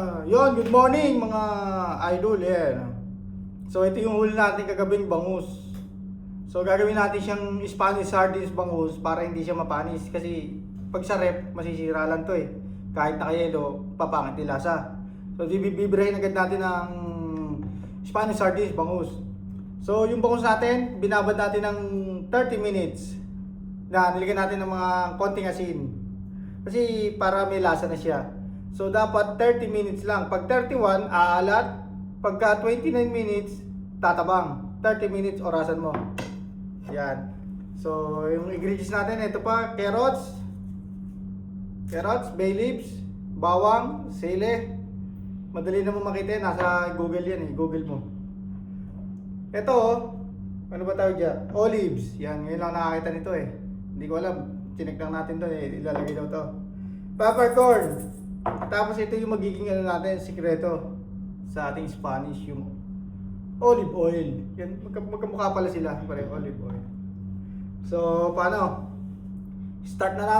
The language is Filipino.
Yon, good morning mga idol. So ito yung huli natin kagabing bangus. So gagawin natin siyang Spanish sardines bangus para hindi siya mapanis kasi pag sa rep masisira lang to eh. Kahit nakayelo, papangit yung lasa. So bibibrahin agad natin ng Spanish sardines bangus. So yung bangus natin, binabad natin ng 30 minutes. Na nilagyan natin ng mga konting asin. Kasi para may lasa na siya. So dapat 30 minutes lang. Pag 31, aalat. Pagka 29 minutes, tatabang. 30 minutes, orasan mo. Yan. So yung ingredients natin, ito pa, carrots, bay leaves, bawang, sili. Madali na mo makita, nasa Google yan eh. Google mo. Ito, ano ba tawag dyan? Olives. Yan, ngayon lang nakakita nito eh. Hindi ko alam. Chinek lang natin doon eh. Ilalagay daw to. Peppercorn. Tapos ito yung magiging ano natin, sikreto sa ating Spanish, yung olive oil. Yan, magkamukha pala sila, pareho olive oil. So, paano? Start na natin.